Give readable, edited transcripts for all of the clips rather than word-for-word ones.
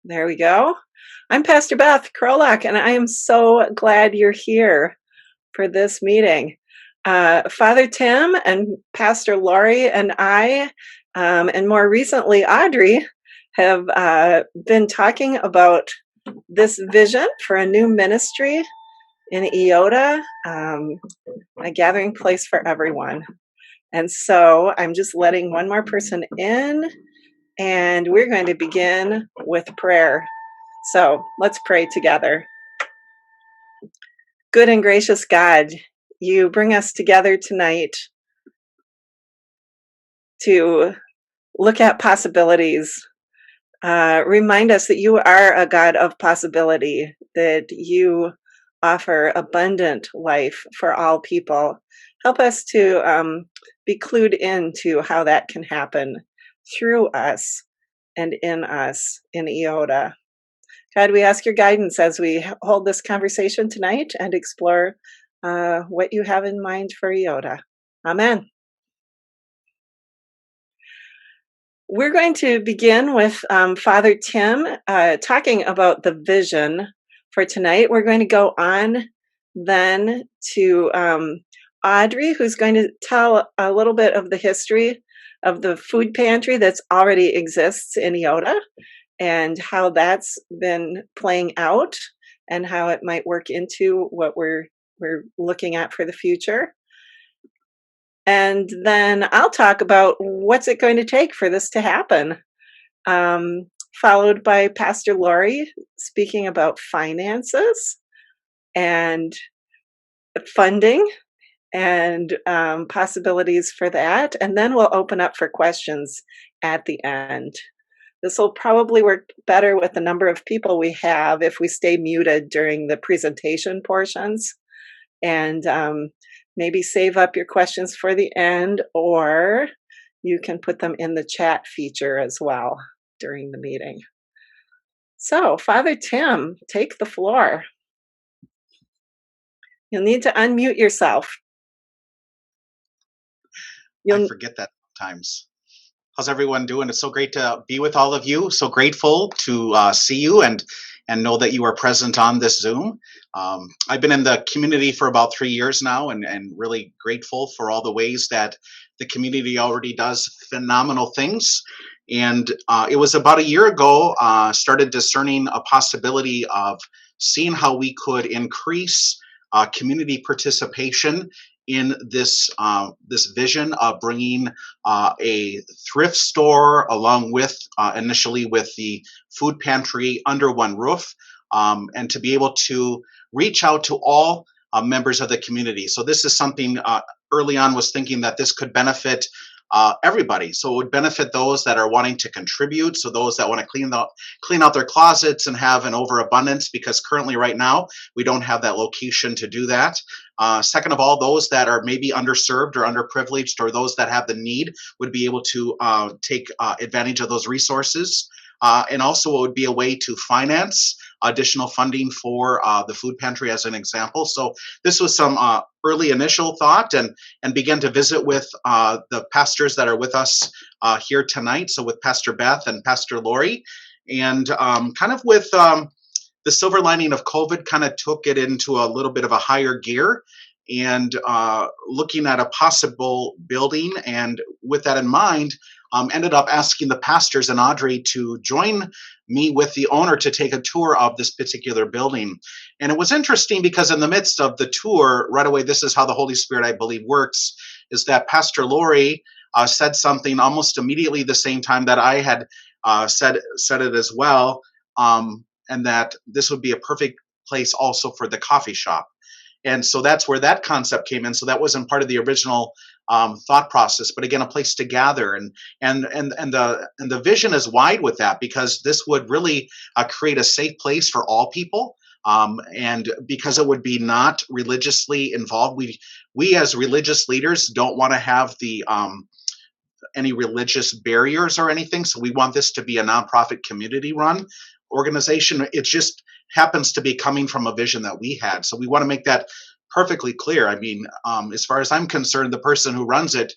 There we go. I'm Pastor Beth Krolak, and I am so glad you're here for this meeting. Father Tim and Pastor Laurie and I, and more recently Audrey, have been talking about this vision for a new ministry in Eyota, a gathering place for everyone. And so I'm just letting one more person in, and we're going to begin with prayer. So let's pray together. Good and gracious God, you bring us together tonight to look at possibilities. Remind us that you are a God of possibility, that you offer abundant life for all people. Help us to be clued into how that can happen through us and in us in Eyota. God, we ask your guidance as we hold this conversation tonight and explore what you have in mind for Eyota. Amen. We're going to begin with Father Tim talking about the vision for tonight. We're going to go on then to Audrey, who's going to tell a little bit of the history of the food pantry that's already exists in Eyota and how that's been playing out and how it might work into what we're looking at for the future. And then I'll talk about what's it going to take for this to happen, followed by Pastor Laurie speaking about finances and funding and possibilities for that. And then we'll open up for questions at the end. This will probably work better with the number of people we have if we stay muted during the presentation portions. And maybe save up your questions for the end, or you can put them in the chat feature as well during the meeting. So, Father Tim, take the floor. You'll need to unmute yourself. I forget that sometimes. How's everyone doing? It's so great to be with all of you. So grateful to see you and know that you are present on this Zoom. I've been in the community for about 3 years now and really grateful for all the ways that the community already does phenomenal things. And it was about a year ago, started discerning a possibility of seeing how we could increase community participation in this vision of bringing a thrift store along with initially with the food pantry under one roof, and to be able to reach out to all members of the community. So this is something early on was thinking that this could benefit everybody. So it would benefit those that are wanting to contribute. So those that want to clean out their closets and have an overabundance, because currently right now we don't have that location to do that. Second of all, those that are maybe underserved or underprivileged, or those that have the need, would be able to take advantage of those resources. And also it would be a way to finance additional funding for the food pantry as an example. So this was some early initial thought, and began to visit with the pastors that are with us here tonight. So with Pastor Beth and Pastor Laurie, and kind of with the silver lining of COVID kind of took it into a little bit of a higher gear, and looking at a possible building. And with that in mind, ended up asking the pastors and Audrey to join me with the owner to take a tour of this particular building. And it was interesting because in the midst of the tour, right away, this is how the Holy Spirit, I believe, works, is that Pastor Laurie said something almost immediately the same time that I had said it as well, and that this would be a perfect place also for the coffee shop. And so that's where that concept came in. So that wasn't part of the original thought process, but again, a place to gather, and the vision is wide with that, because this would really create a safe place for all people, and because it would be not religiously involved. We as religious leaders don't want to have the any religious barriers or anything. So we want this to be a nonprofit community-run organization. It just happens to be coming from a vision that we had. So we want to make that perfectly clear. I mean, as far as I'm concerned, the person who runs it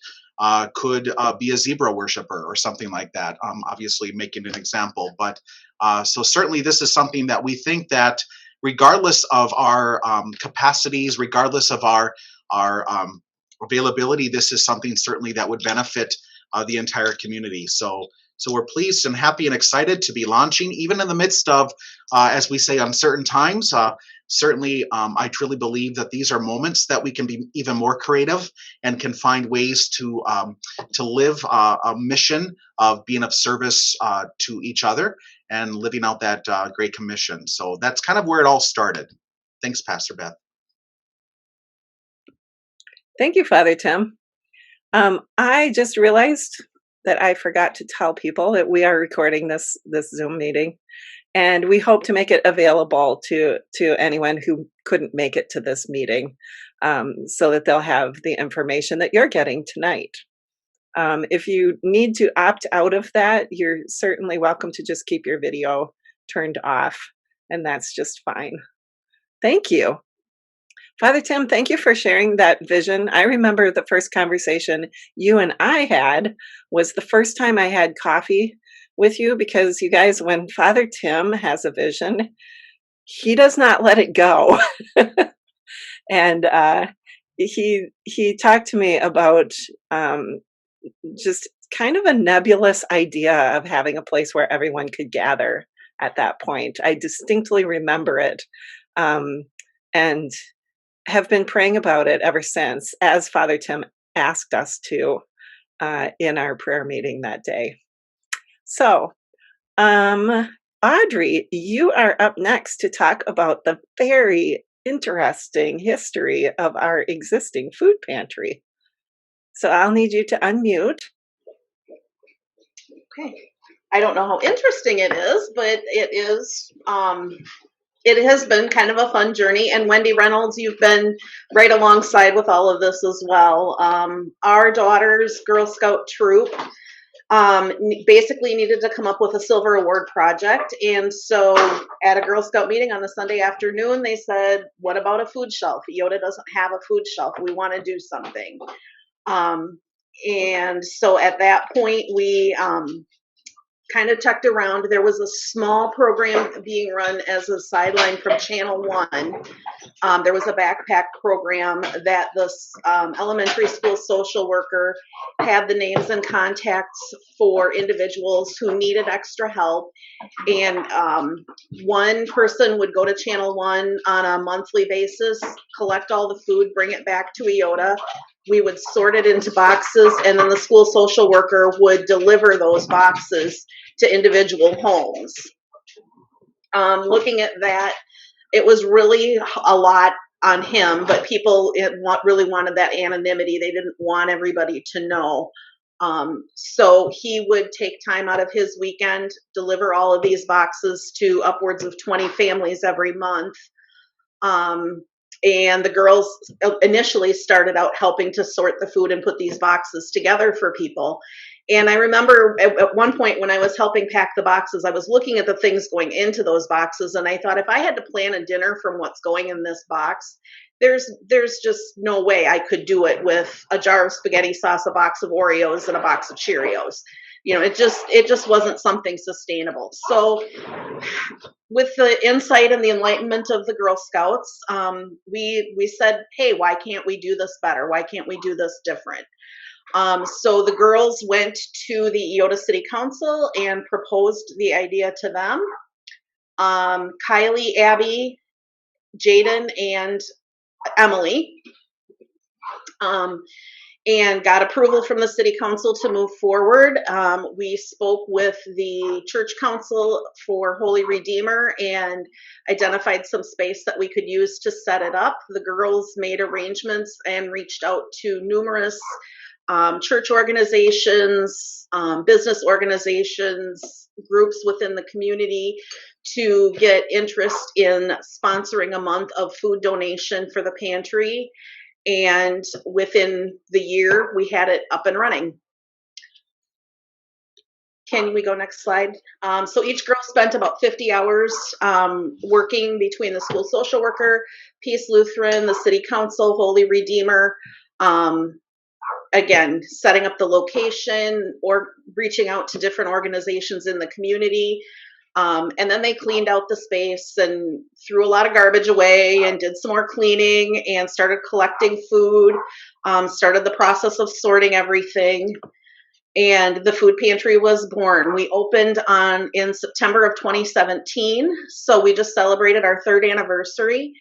could be a zebra worshiper or something like that. Obviously, making an example, but so certainly this is something that we think that, regardless of our capacities, regardless of our availability, this is something certainly that would benefit the entire community. So we're pleased and happy and excited to be launching, even in the midst of, as we say, uncertain times. Certainly, I truly believe that these are moments that we can be even more creative and can find ways to live a mission of being of service to each other and living out that Great Commission. So that's kind of where it all started. Thanks, Pastor Beth. Thank you, Father Tim. I just realized that I forgot to tell people that we are recording this Zoom meeting, and we hope to make it available to anyone who couldn't make it to this meeting, so that they'll have the information that you're getting tonight. If you need to opt out of that, you're certainly welcome to just keep your video turned off, and that's just fine. Thank you. Father Tim, thank you for sharing that vision. I remember the first conversation you and I had was the first time I had coffee with you, because you guys, when Father Tim has a vision, he does not let it go. And he talked to me about just kind of a nebulous idea of having a place where everyone could gather at that point. I distinctly remember it, and have been praying about it ever since, as Father Tim asked us to in our prayer meeting that day. So, Audrey, you are up next to talk about the very interesting history of our existing food pantry. So I'll need you to unmute. Okay. I don't know how interesting it is, but it is. It has been kind of a fun journey. And Wendy Reynolds, you've been right alongside with all of this as well. Our daughter's Girl Scout troop basically needed to come up with a silver award project. And so at a Girl Scout meeting on a Sunday afternoon, they said, what about a food shelf? Eyota doesn't have a food shelf. We want to do something. And so at that point, we kind of checked around. There was a small program being run as a sideline from Channel 1. There was a backpack program that this elementary school social worker had the names and contacts for individuals who needed extra help. And one person would go to Channel 1 on a monthly basis, collect all the food, bring it back to Eyota. We would sort it into boxes, and then the school social worker would deliver those boxes to individual homes. Looking at that, it was really a lot on him, but people really wanted that anonymity. They didn't want everybody to know. So he would take time out of his weekend, deliver all of these boxes to upwards of 20 families every month. And the girls initially started out helping to sort the food and put these boxes together for people. And I remember at one point when I was helping pack the boxes, I was looking at the things going into those boxes, and I thought, if I had to plan a dinner from what's going in this box, there's just no way I could do it with a jar of spaghetti sauce, a box of Oreos, and a box of Cheerios. You know, it just wasn't something sustainable. So with the insight and the enlightenment of the Girl Scouts, we said, hey, why can't we do this better? Why can't we do this different? So the girls went to the Eyota City Council and proposed the idea to them. Kylie, Abby, Jaden, and Emily, and got approval from the City Council to move forward. We spoke with the Church Council for Holy Redeemer and identified some space that we could use to set it up. The girls made arrangements and reached out to numerous church organizations, business organizations, groups within the community to get interest in sponsoring a month of food donation for the pantry. And within the year, we had it up and running. Can we go next slide? So each girl spent about 50 hours working between the school social worker, Peace Lutheran, the City Council, Holy Redeemer, again, setting up the location or reaching out to different organizations in the community. And then they cleaned out the space and threw a lot of garbage away and did some more cleaning and started collecting food, started the process of sorting everything. And the food pantry was born. We opened in September of 2017, so we just celebrated our 3rd anniversary.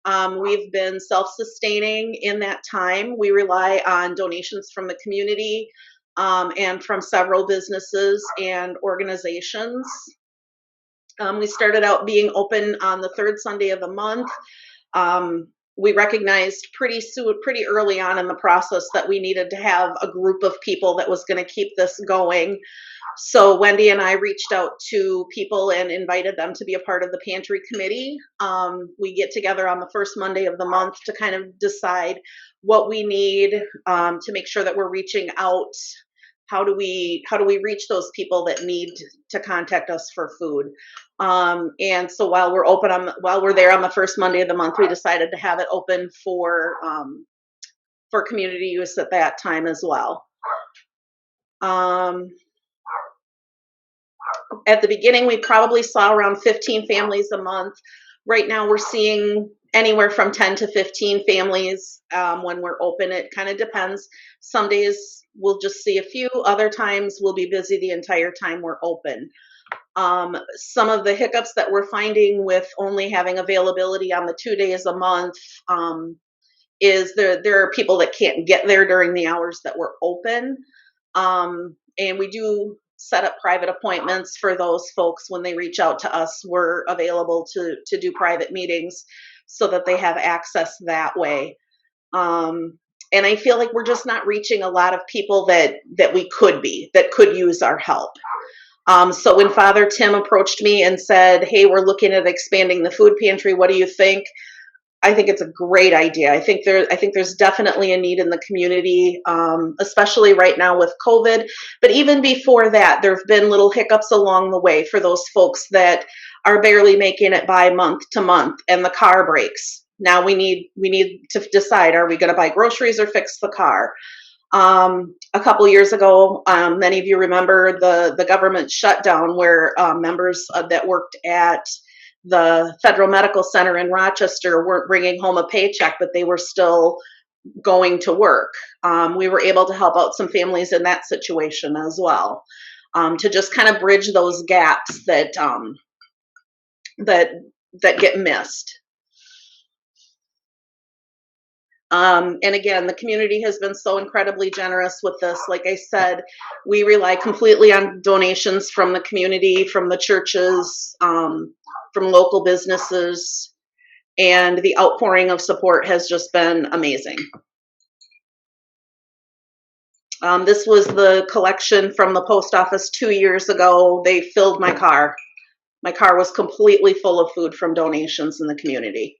We've been self-sustaining in that time. We rely on donations from the community and from several businesses and organizations. We started out being open on the 3rd Sunday of the month. We recognized pretty early on in the process that we needed to have a group of people that was going to keep this going. So Wendy and I reached out to people and invited them to be a part of the pantry committee. We get together on the 1st Monday of the month to kind of decide what we need to make sure that we're reaching out. How do we reach those people that need to contact us for food? And so while we're there on the 1st Monday of the month, we decided to have it open for community use at that time as well. At the beginning, we probably saw around 15 families a month. Right now, we're seeing anywhere from 10 to 15 families when we're open. It kind of depends. Some days we'll just see a few. Other times we'll be busy the entire time we're open. Some of the hiccups that we're finding with only having availability on the 2 days a month is there are people that can't get there during the hours that we're open. And we do set up private appointments for those folks. When they reach out to us, we're available to do private meetings so that they have access that way. And I feel like we're just not reaching a lot of people that could use our help. So when Father Tim approached me and said, "Hey, we're looking at expanding the food pantry. What do you think?" I think it's a great idea. I think there's definitely a need in the community, especially right now with COVID. But even before that, there have been little hiccups along the way for those folks that are barely making it by month to month, and the car breaks. Now we need to decide: are we going to buy groceries or fix the car? A couple years ago, many of you remember the government shutdown where members that worked at the Federal Medical Center in Rochester weren't bringing home a paycheck, but they were still going to work. We were able to help out some families in that situation as well, to just kind of bridge those gaps that get missed. And again, the community has been so incredibly generous with this. Like I said, we rely completely on donations from the community, from the churches, from local businesses, and the outpouring of support has just been amazing. This was the collection from the post office 2 years ago. They filled my car. My car was completely full of food from donations in the community.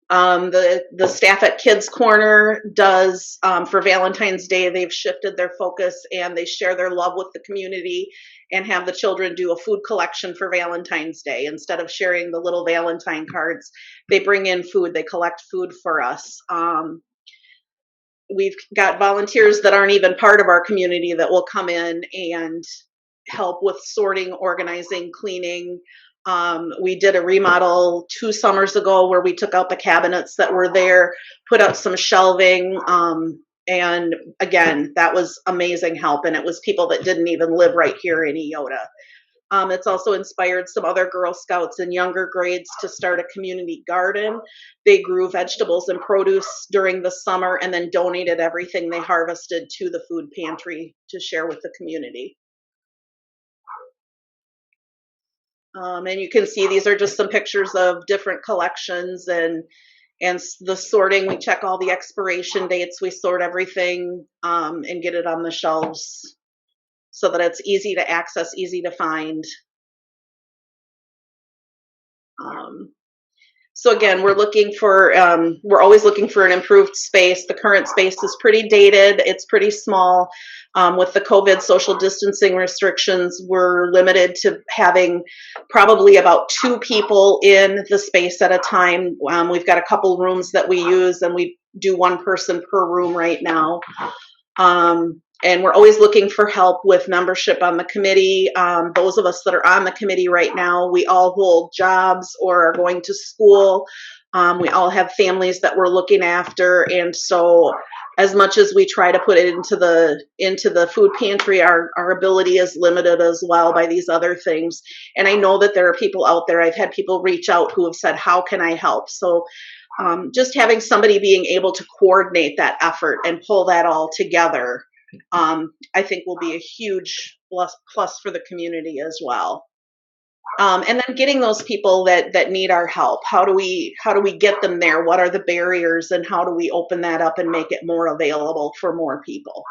The staff at Kids Corner does, for Valentine's Day, they've shifted their focus and they share their love with the community and have the children do a food collection for Valentine's Day. Instead of sharing the little Valentine cards, they bring in food, they collect food for us. We've got volunteers that aren't even part of our community that will come in and help with sorting, organizing, cleaning. We did a remodel 2 summers ago where we took out the cabinets that were there, put up some shelving, and again, that was amazing help, and it was people that didn't even live right here in Eyota. It's also inspired some other Girl Scouts in younger grades to start a community garden. They grew vegetables and produce during the summer and then donated everything they harvested to the food pantry to share with the community. And you can see these are just some pictures of different collections and the sorting. We check all the expiration dates. We sort everything and get it on the shelves so that it's easy to access, easy to find. So again, we're always looking for an improved space. The current space is pretty dated. It's pretty small. With the COVID social distancing restrictions, we're limited to having probably about 2 people in the space at a time. We've got a couple rooms that we use, and we do one person per room right now. And we're always looking for help with membership on the committee. Those of us that are on the committee right now, we all hold jobs or are going to school. We all have families that we're looking after, and so as much as we try to put it into the food pantry, our ability is limited as well by these other things. And I know that there are people out there. I've had people reach out who have said, "How can I help?" So just having somebody being able to coordinate that effort and pull that all together, I think will be a huge plus for the community as well. And then getting those people that need our help. How do we get them there? What are the barriers, and how do we open that up and make it more available for more people?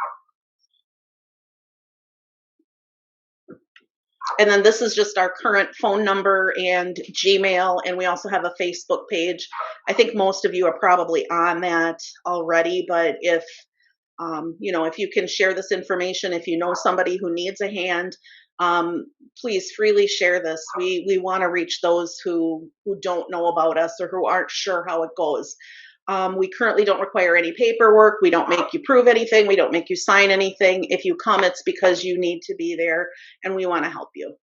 And then this is just our current phone number and Gmail, and we also have a Facebook page. I think most of you are probably on that already, but if if you can share this information, if you know somebody who needs a hand, please freely share this. We want to reach those who don't know about us or who aren't sure how it goes. We currently don't require any paperwork. We don't make you prove anything. We don't make you sign anything. If you come, it's because you need to be there, and we want to help you.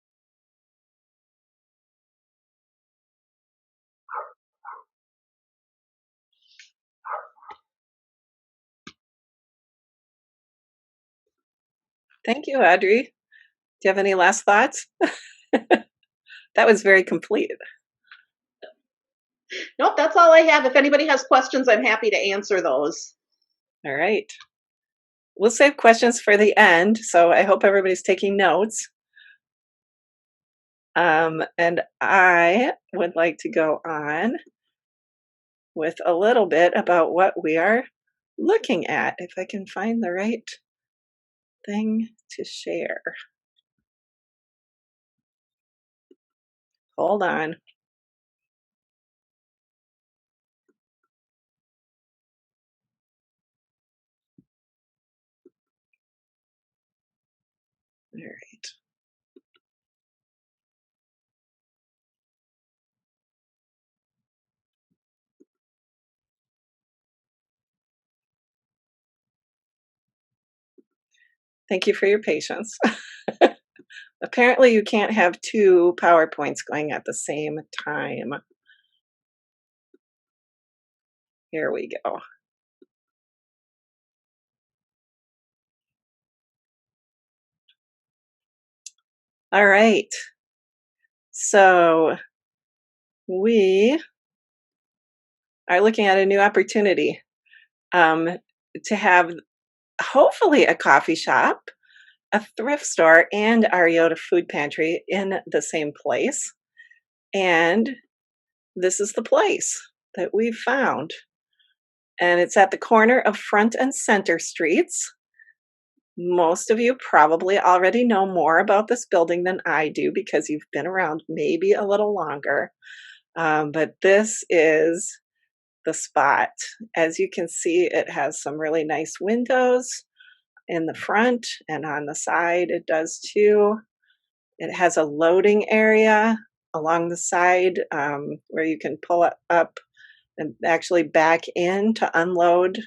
Thank you, Audrey. Do you have any last thoughts? That was very complete. Nope, that's all I have. If anybody has questions, I'm happy to answer those. All right. We'll save questions for the end, so I hope everybody's taking notes. And I would like to go on with a little bit about what we are looking at, if I can find the right thing to share. Hold on. All right. Thank you for your patience. Apparently, you can't have two PowerPoints going at the same time. Here we go. All right. So we are looking at a new opportunity to have hopefully a coffee shop, a thrift store, and our Eyota Food Pantry in the same place. And this is the place that we've found. And it's at the corner of Front and Center Streets. Most of you probably already know more about this building than I do because you've been around maybe a little longer. But this is the spot. As you can see, it has some really nice windows in the front, and on the side it does too. It has a loading area along the side where you can pull it up and actually back in to unload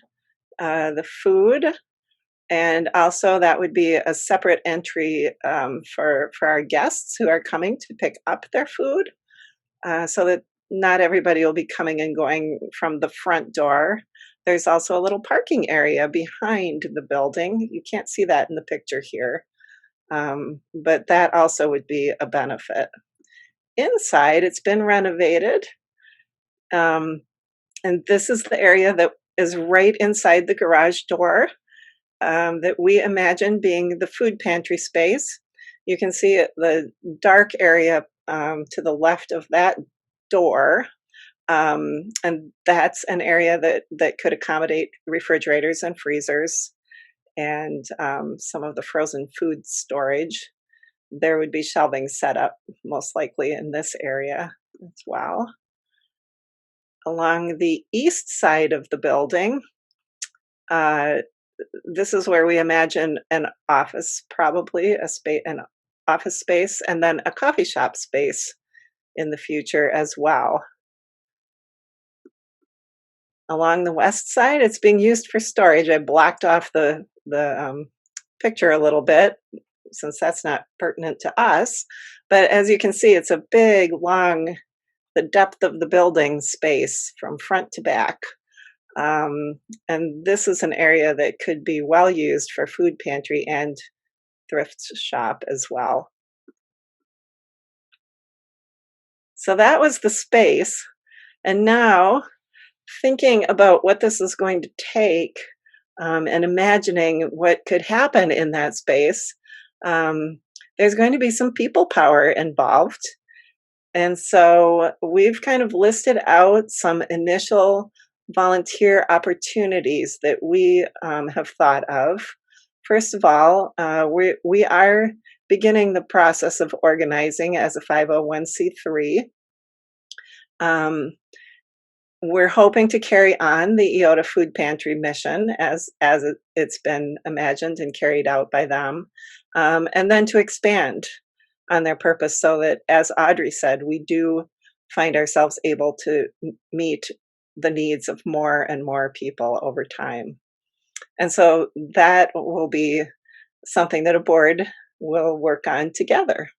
the food. And also that would be a separate entry for our guests who are coming to pick up their food, so that not everybody will be coming and going from the front door. There's also a little parking area behind the building. You can't see that in the picture here, but that also would be a benefit. Inside, it's been renovated, and this is the area that is right inside the garage door that we imagine being the food pantry space. You can see it, the dark area to the left of that door. And that's an area that could accommodate refrigerators and freezers and some of the frozen food storage. There would be shelving set up most likely in this area as well. Along the east side of the building, this is where we imagine an office, probably an office space, and then a coffee shop space in the future as well. Along the west side, it's being used for storage. I blocked off the picture a little bit since that's not pertinent to us. But as you can see, it's a big, long, the depth of the building space from front to back. Um, and this is an area that could be well used for food pantry and thrift shop as well. So that was the space. And now, thinking about what this is going to take and imagining what could happen in that space, um, there's going to be some people power involved. And so we've kind of listed out some initial volunteer opportunities that we have thought of. First of all, we are beginning the process of organizing as a 501c3. Um, we're hoping to carry on the Eyota Food Pantry mission as it's been imagined and carried out by them, and then to expand on their purpose so that, as Audrey said, we do find ourselves able to meet the needs of more and more people over time. And so that will be something that a board will work on together.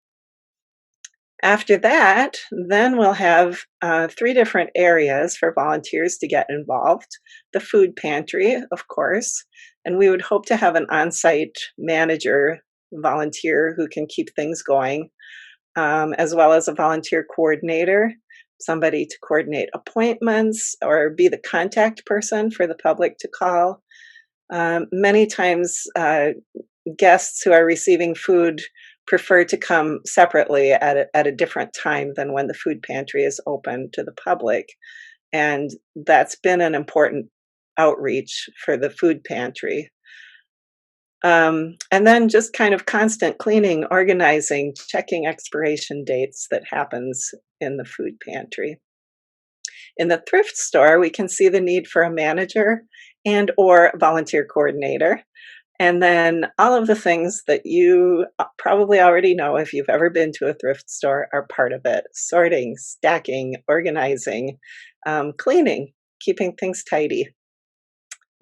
After that, then we'll have 3 different areas for volunteers to get involved. The food pantry, of course, and we would hope to have an on-site manager volunteer who can keep things going, as well as a volunteer coordinator, somebody to coordinate appointments or be the contact person for the public to call. Many times, guests who are receiving food prefer to come separately at a different time than when the food pantry is open to the public. And that's been an important outreach for the food pantry. And then just kind of constant cleaning, organizing, checking expiration dates that happens in the food pantry. In the thrift store, we can see the need for a manager and or volunteer coordinator. And then all of the things that you probably already know if you've ever been to a thrift store are part of it: sorting, stacking, organizing, cleaning, keeping things tidy.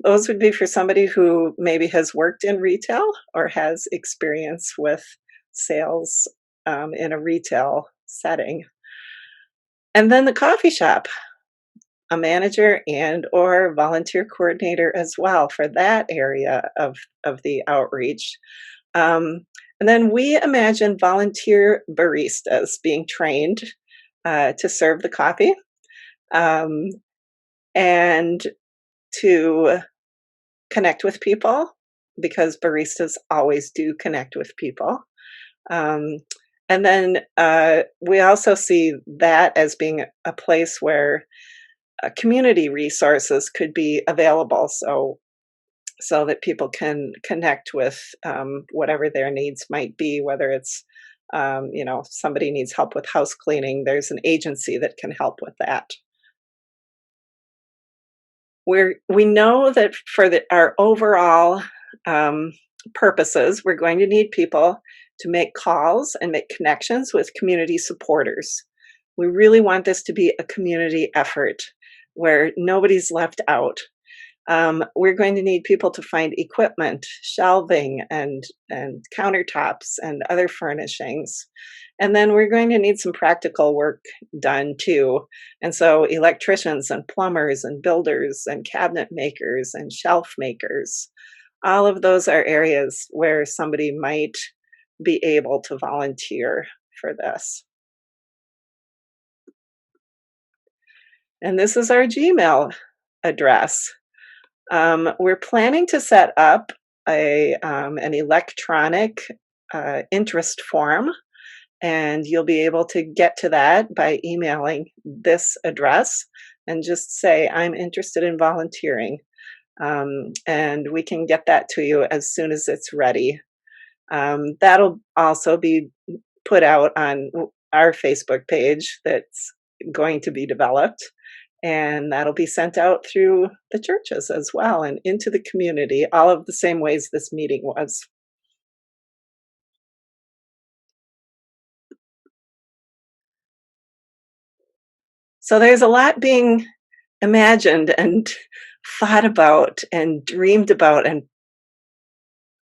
Those would be for somebody who maybe has worked in retail or has experience with sales in a retail setting. And then the coffee shop, a manager and or volunteer coordinator as well for that area of the outreach. And then we imagine volunteer baristas being trained to serve the coffee um, and to connect with people, because baristas always do connect with people. Um, and then we also see that as being a place where community resources could be available, so that people can connect with whatever their needs might be, whether it's somebody needs help with house cleaning, there's an agency that can help with that. We know that for our overall purposes, we're going to need people to make calls and make connections with community supporters. We really want this to be a community effort where nobody's left out. We're going to need people to find equipment, shelving, and countertops and other furnishings. And then we're going to need some practical work done too. And so electricians and plumbers and builders and cabinet makers and shelf makers, all of those are areas where somebody might be able to volunteer for this. And this is our Gmail address. We're planning to set up an electronic interest form, and you'll be able to get to that by emailing this address and just say, I'm interested in volunteering. And we can get that to you as soon as it's ready. That'll also be put out on our Facebook page that's going to be developed. And that'll be sent out through the churches as well and into the community, all of the same ways this meeting was. So there's a lot being imagined and thought about and dreamed about, and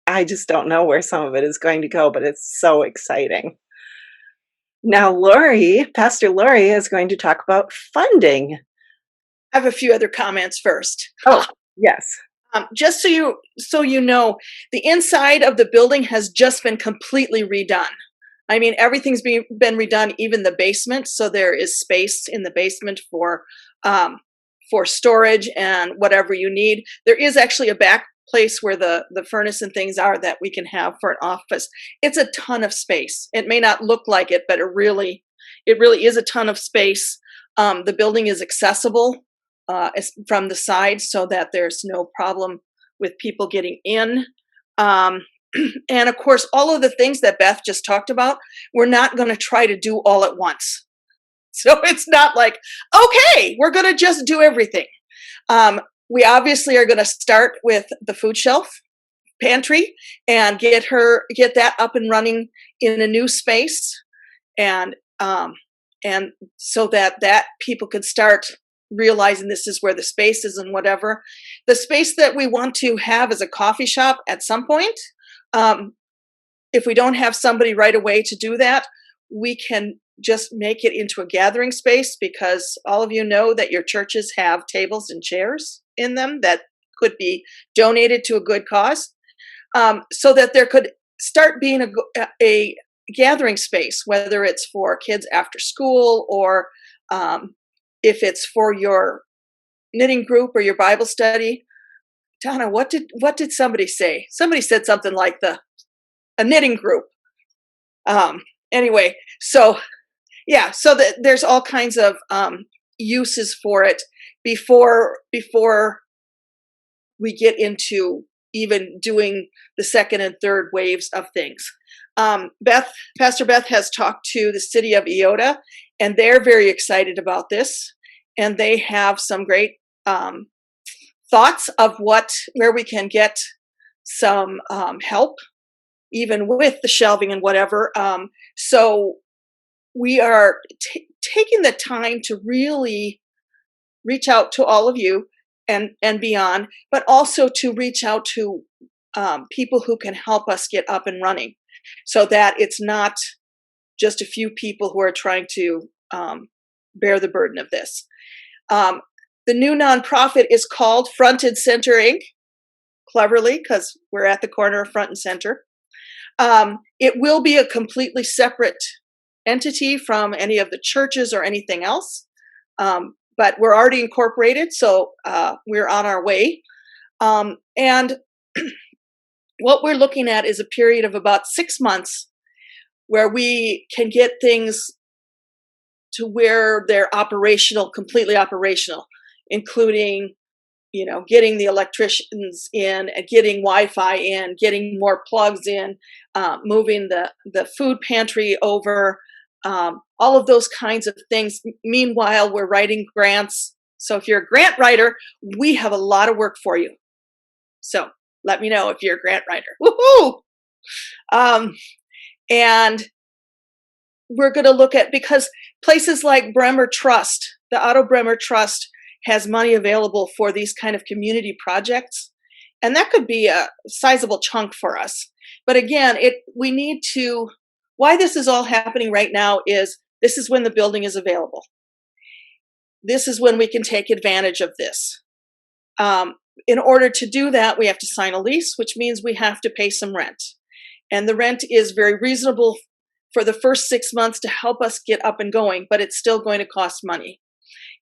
I just don't know where some of it is going to go, but it's so exciting. Now, Laurie, Pastor Laurie, is going to talk about funding. I have a few other comments first. Oh, yes. Just so you know, the inside of the building has just been completely redone. I mean, everything's been redone, even the basement. So there is space in the basement for storage and whatever you need. There is actually a back place where the furnace and things are that we can have for an office. It's a ton of space. It may not look like it, but it really is a ton of space. The building is accessible from the side, so that there's no problem with people getting in. And of course, all of the things that Beth just talked about, we're not going to try to do all at once. So it's not like, okay, we're going to just do everything. We obviously are going to start with the food shelf pantry and get that up and running in a new space, and so that people could start realizing this is where the space is and whatever. The space that we want to have is a coffee shop at some point. If we don't have somebody right away to do that, we can just make it into a gathering space, because all of you know that your churches have tables and chairs in them that could be donated to a good cause, so that there could start being a gathering space, whether it's for kids after school, or if it's for your knitting group or your Bible study. Donna, what did somebody say? Somebody said something like a knitting group. Anyway, so yeah, so there's all kinds of uses for it before we get into even doing the second and third waves of things. Pastor Beth has talked to the city of Eyota, and they're very excited about this, and they have some great thoughts of where we can get some help, even with the shelving and whatever. So we are taking the time to really reach out to all of you and beyond, but also to reach out to people who can help us get up and running, so that it's not just a few people who are trying to bear the burden of this. The new nonprofit is called Front and Center Inc., cleverly, because we're at the corner of Front and Center. It will be a completely separate entity from any of the churches or anything else, but we're already incorporated, so we're on our way. And what we're looking at is a period of about 6 months where we can get things to where they're operational, completely operational, including, getting the electricians in and getting Wi-Fi in, getting more plugs in, moving the food pantry over, all of those kinds of things. Meanwhile, we're writing grants. So if you're a grant writer, we have a lot of work for you. So let me know if you're a grant writer. Woohoo! And we're going to look at, because places like Bremer Trust, the Otto Bremer Trust, has money available for these kind of community projects. And that could be a sizable chunk for us. But again, we need to, why this is all happening right now is this is when the building is available. This is when we can take advantage of this. In order to do that, we have to sign a lease, which means we have to pay some rent. And the rent is very reasonable for the first 6 months to help us get up and going, but it's still going to cost money.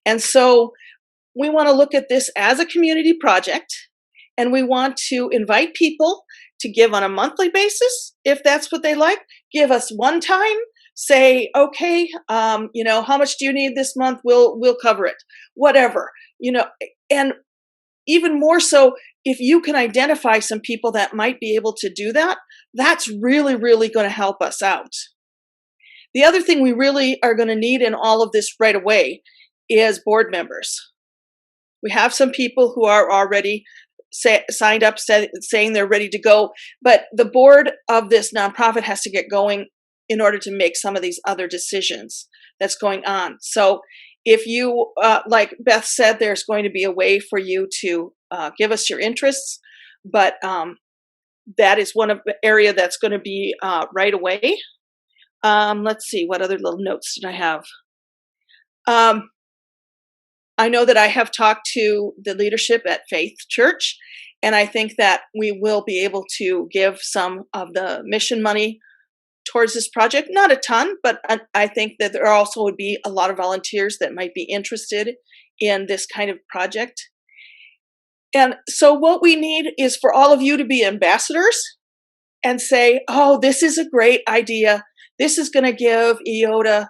And so we want to look at this as a community project, and we want to invite people to give on a monthly basis, if that's what they like. Give us one time, say, okay, how much do you need this month? We'll cover it, whatever, and even more so, if you can identify some people that might be able to do that, that's really, really going to help us out. The other thing we really are going to need in all of this right away is board members. We have some people who are already signed up, saying they're ready to go, but the board of this nonprofit has to get going in order to make some of these other decisions that's going on. So if you, like Beth said, there's going to be a way for you to give us your interests, but that is one of the area that's going to be right away. Let's see, what other little notes did I have? I know that I have talked to the leadership at Faith Church, and I think that we will be able to give some of the mission money towards this project. Not a ton, but I think that there also would be a lot of volunteers that might be interested in this kind of project. And so what we need is for all of you to be ambassadors and say, oh, this is a great idea. This is going to give Eyota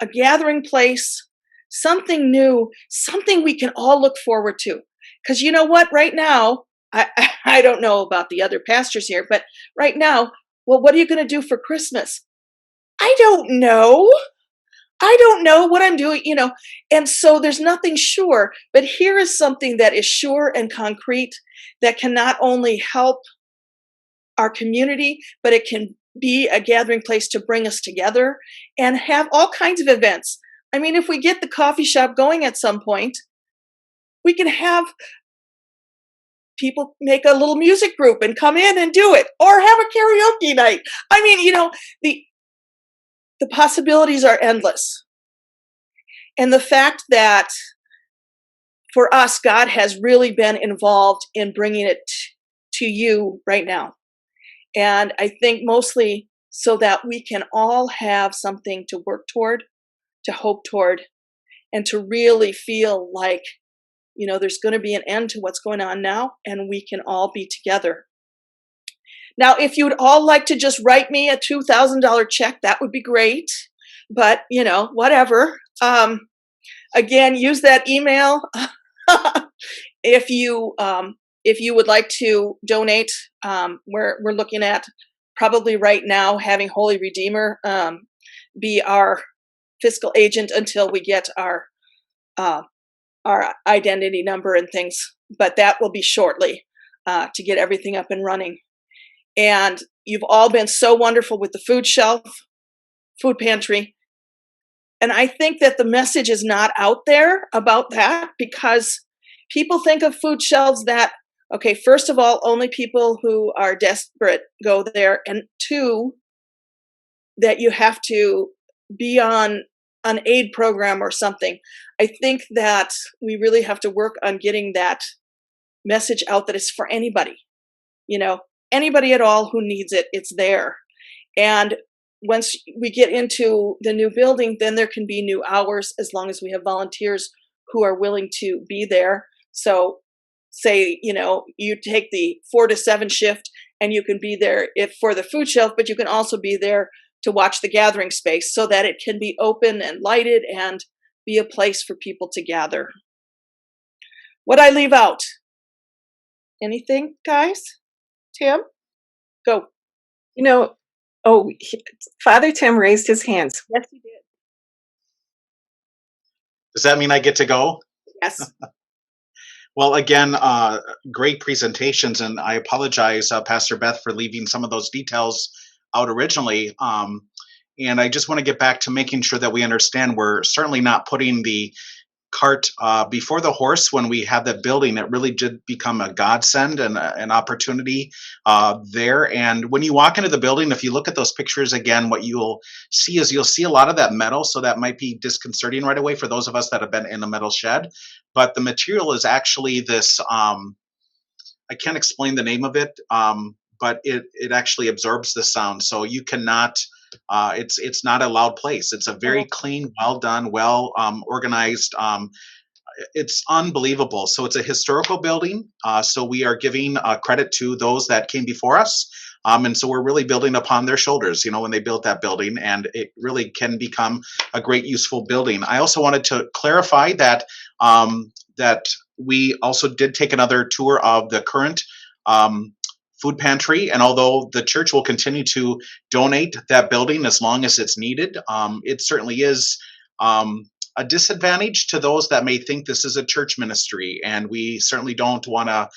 a gathering place, something new, something we can all look forward to. Because you know what, right now, I don't know about the other pastors here, but right now, well, what are you going to do for Christmas? I don't know. I don't know what I'm doing, and so there's nothing sure, but here is something that is sure and concrete that can not only help our community, but it can be a gathering place to bring us together and have all kinds of events. I mean, if we get the coffee shop going at some point, we can have people make a little music group and come in and do it, or have a karaoke night. I mean, the possibilities are endless. And the fact that for us, God has really been involved in bringing it to you right now. And I think mostly so that we can all have something to work toward, to hope toward, and to really feel like, there's going to be an end to what's going on now, and we can all be together. Now, if you'd all like to just write me a $2,000 check, that would be great. But, whatever. Again, use that email. If you would like to donate, we're looking at probably right now having Holy Redeemer be our fiscal agent until we get our identity number and things. But that will be shortly to get everything up and running. And you've all been so wonderful with the food pantry. And I think that the message is not out there about that, because people think of food shelves that, okay, first of all, only people who are desperate go there. And two, that you have to be on an aid program or something. I think that we really have to work on getting that message out that it's for anybody, anybody at all who needs it, it's there. And once we get into the new building, then there can be new hours as long as we have volunteers who are willing to be there. So say, you take the 4 to 7 shift and you can be there for the food shelf, but you can also be there to watch the gathering space so that it can be open and lighted and be a place for people to gather. What I leave out? Anything, guys? Tim? Go. Father Tim raised his hands. Yes, he did. Does that mean I get to go? Yes. Well, again, great presentations, and I apologize, Pastor Beth, for leaving some of those details out originally. And I just want to get back to making sure that we understand we're certainly not putting the cart before the horse when we have that building. It really did become a godsend and an opportunity there. And when you walk into the building, if you look at those pictures again, what you'll see a lot of that metal. So that might be disconcerting right away for those of us that have been in a metal shed. But the material is actually this, I can't explain the name of it, but it actually absorbs the sound. So you cannot, it's not a loud place. It's a very clean, well done, well organized. It's unbelievable. So it's a historical building. So we are giving credit to those that came before us. And so we're really building upon their shoulders, when they built that building, and it really can become a great, useful building. I also wanted to clarify that that we also did take another tour of the current food pantry, and although the church will continue to donate that building as long as it's needed, it certainly is a disadvantage to those that may think this is a church ministry, and we certainly don't want to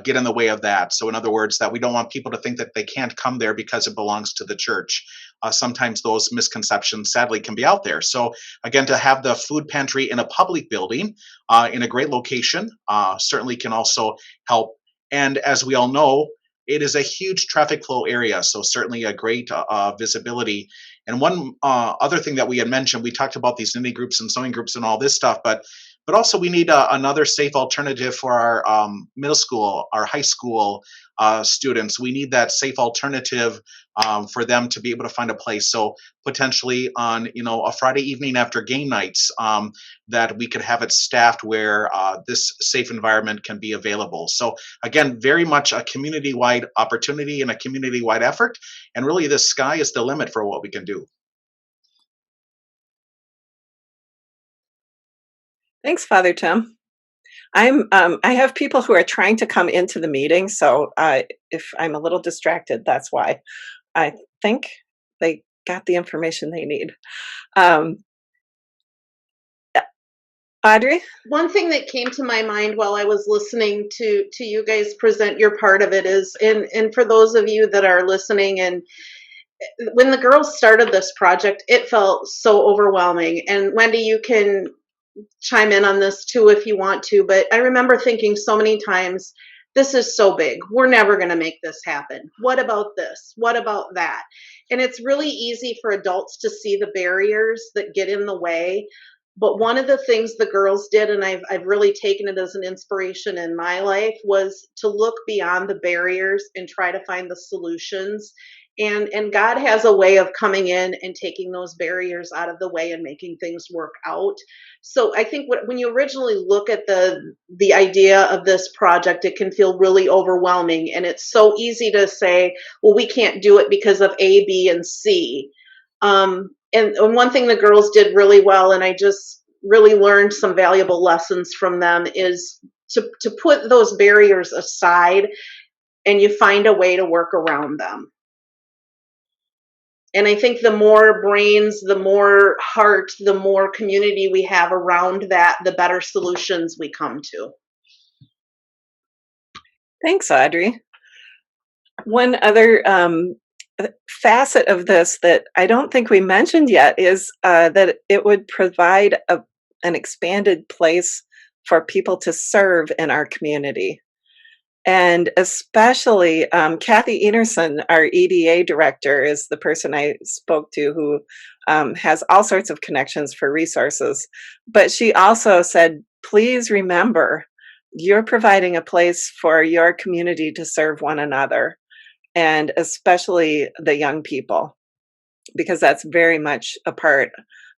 get in the way of that. So in other words, that we don't want people to think that they can't come there because it belongs to the church. Sometimes those misconceptions sadly can be out there. So again, to have the food pantry in a public building in a great location certainly can also help. And as we all know, it is a huge traffic flow area, so certainly a great visibility. And one other thing that we had mentioned, we talked about these knitting groups and sewing groups and all this stuff, but also we need another safe alternative for our middle school, our high school students. We need that safe alternative for them to be able to find a place. So potentially on a Friday evening after game nights, that we could have it staffed where this safe environment can be available. So again, very much a community-wide opportunity and a community-wide effort. And really, the sky is the limit for what we can do. Thanks, Father Tim. I have people who are trying to come into the meeting, so if I'm a little distracted, that's why. I think they got the information they need. Um, Audrey? One thing that came to my mind while I was listening to you guys present your part of it is, and for those of you that are listening, and when the girls started this project, it felt so overwhelming. And Wendy, you can chime in on this too if you want to, but I remember thinking so many times, this is so big. We're never going to make this happen. What about this? What about that? And it's really easy for adults to see the barriers that get in the way. But one of the things the girls did, and I've really taken it as an inspiration in my life, was to look beyond the barriers and try to find the solutions. And God has a way of coming in and taking those barriers out of the way and making things work out. So I think when you originally look at the idea of this project, it can feel really overwhelming, and it's so easy to say, well, we can't do it because of A, B, and C. And one thing the girls did really well, and I just really learned some valuable lessons from them, is to put those barriers aside and you find a way to work around them. And I think the more brains, the more heart, the more community we have around that, the better solutions we come to. Thanks, Audrey. One other facet of this that I don't think we mentioned yet is that it would provide an expanded place for people to serve in our community. And especially Kathy Enerson, our EDA director, is the person I spoke to who has all sorts of connections for resources. But she also said, please remember, you're providing a place for your community to serve one another, and especially the young people, because that's very much a part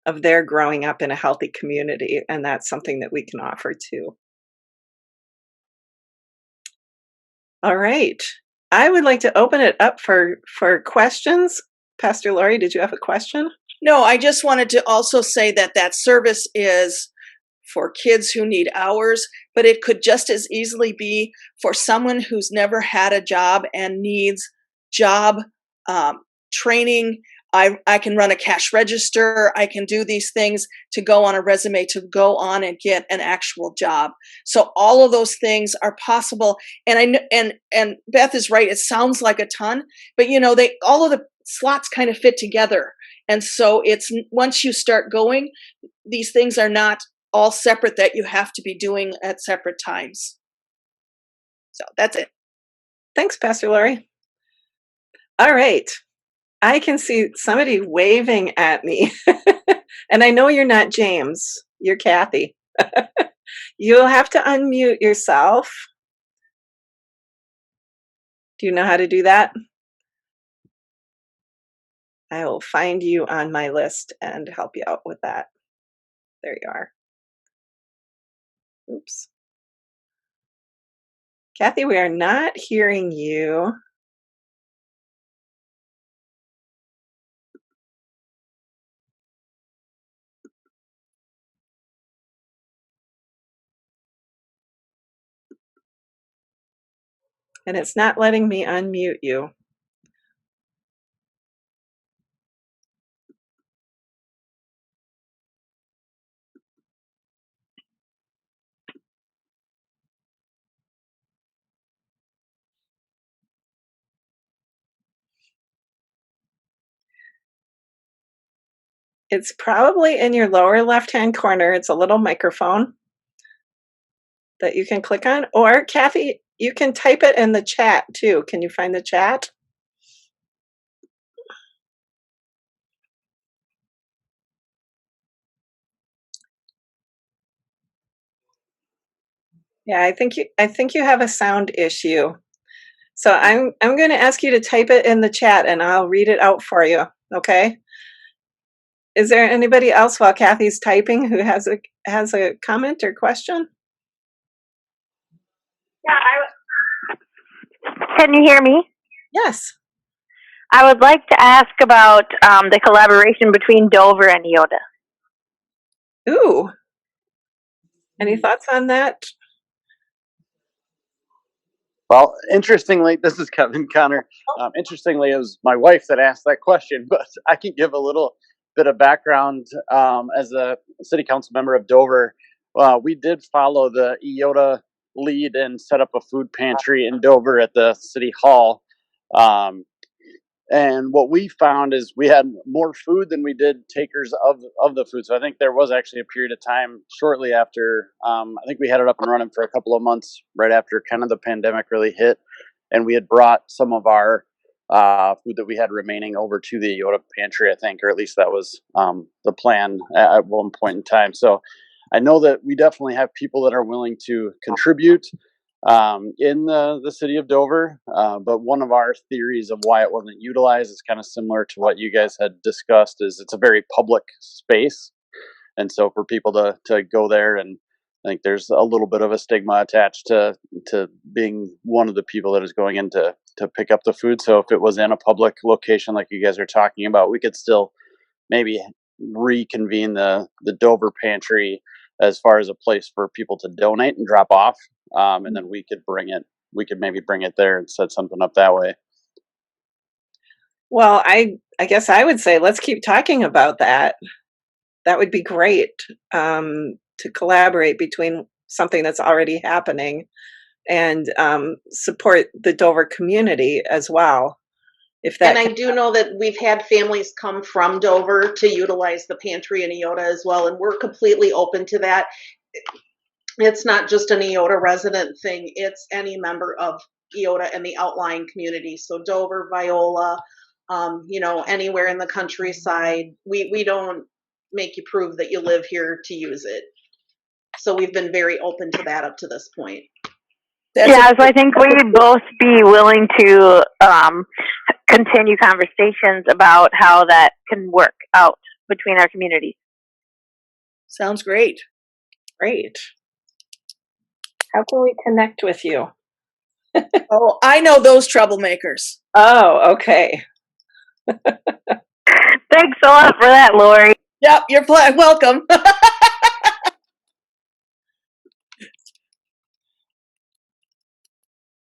of their growing up in a healthy community. And that's something that we can offer too. All right. I would like to open it up for questions. Pastor Laurie, did you have a question? No, I just wanted to also say that service is for kids who need hours, but it could just as easily be for someone who's never had a job and needs job training. I can run a cash register. I can do these things to go on a resume, to go on and get an actual job. So all of those things are possible. And and Beth is right. It sounds like a ton, but all of the slots kind of fit together. And so it's, once you start going, these things are not all separate that you have to be doing at separate times. So that's it. Thanks, Pastor Laurie. All right. I can see somebody waving at me. And I know you're not James, you're Kathy. You'll have to unmute yourself. Do you know how to do that? I will find you on my list and help you out with that. There you are. Oops. Kathy, we are not hearing you. And it's not letting me unmute you. It's probably in your lower left-hand corner. It's a little microphone that you can click on. Or Kathy, you can type it in the chat too. Can you find the chat? Yeah, I think you have a sound issue. So I'm going to ask you to type it in the chat and I'll read it out for you. Okay? Is there anybody else while Kathy's typing who has a comment or question? Can you hear me? Yes. I would like to ask about the collaboration between Dover and Eyota. Ooh. Any thoughts on that? Well, interestingly, this is Kevin Connor. Interestingly, it was my wife that asked that question, but I can give a little bit of background. As a city council member of Dover, we did follow the Eyota lead and set up a food pantry in Dover at the city hall. And what we found is we had more food than we did takers of the food. So I think there was actually a period of time shortly after, I think we had it up and running for a couple of months right after kind of the pandemic really hit. And we had brought some of our food that we had remaining over to the Eyota pantry, I think, or at least that was the plan at one point in time. So I know that we definitely have people that are willing to contribute in the city of Dover. But one of our theories of why it wasn't utilized is kind of similar to what you guys had discussed, is it's a very public space. And so for people to go there, and I think there's a little bit of a stigma attached to being one of the people that is going in to pick up the food. So if it was in a public location like you guys are talking about, we could still maybe reconvene the Dover pantry as far as a place for people to donate and drop off. And then we could maybe bring it there and set something up that way. Well, I guess I would say let's keep talking about that. That would be great, to collaborate between something that's already happening and support the Dover community as well. If that And I do know that we've had families come from Dover to utilize the pantry in Eyota as well, and we're completely open to that. It's not just an Eyota resident thing, it's any member of Eyota and the outlying community. So Dover, Viola, anywhere in the countryside. We don't make you prove that you live here to use it. So we've been very open to that up to this point. So I think we'd both be willing to continue conversations about how that can work out between our communities. Sounds great. Great. How can we connect with you? Oh, I know those troublemakers. Oh, okay. Thanks a lot for that, Laurie. Yep, you're welcome.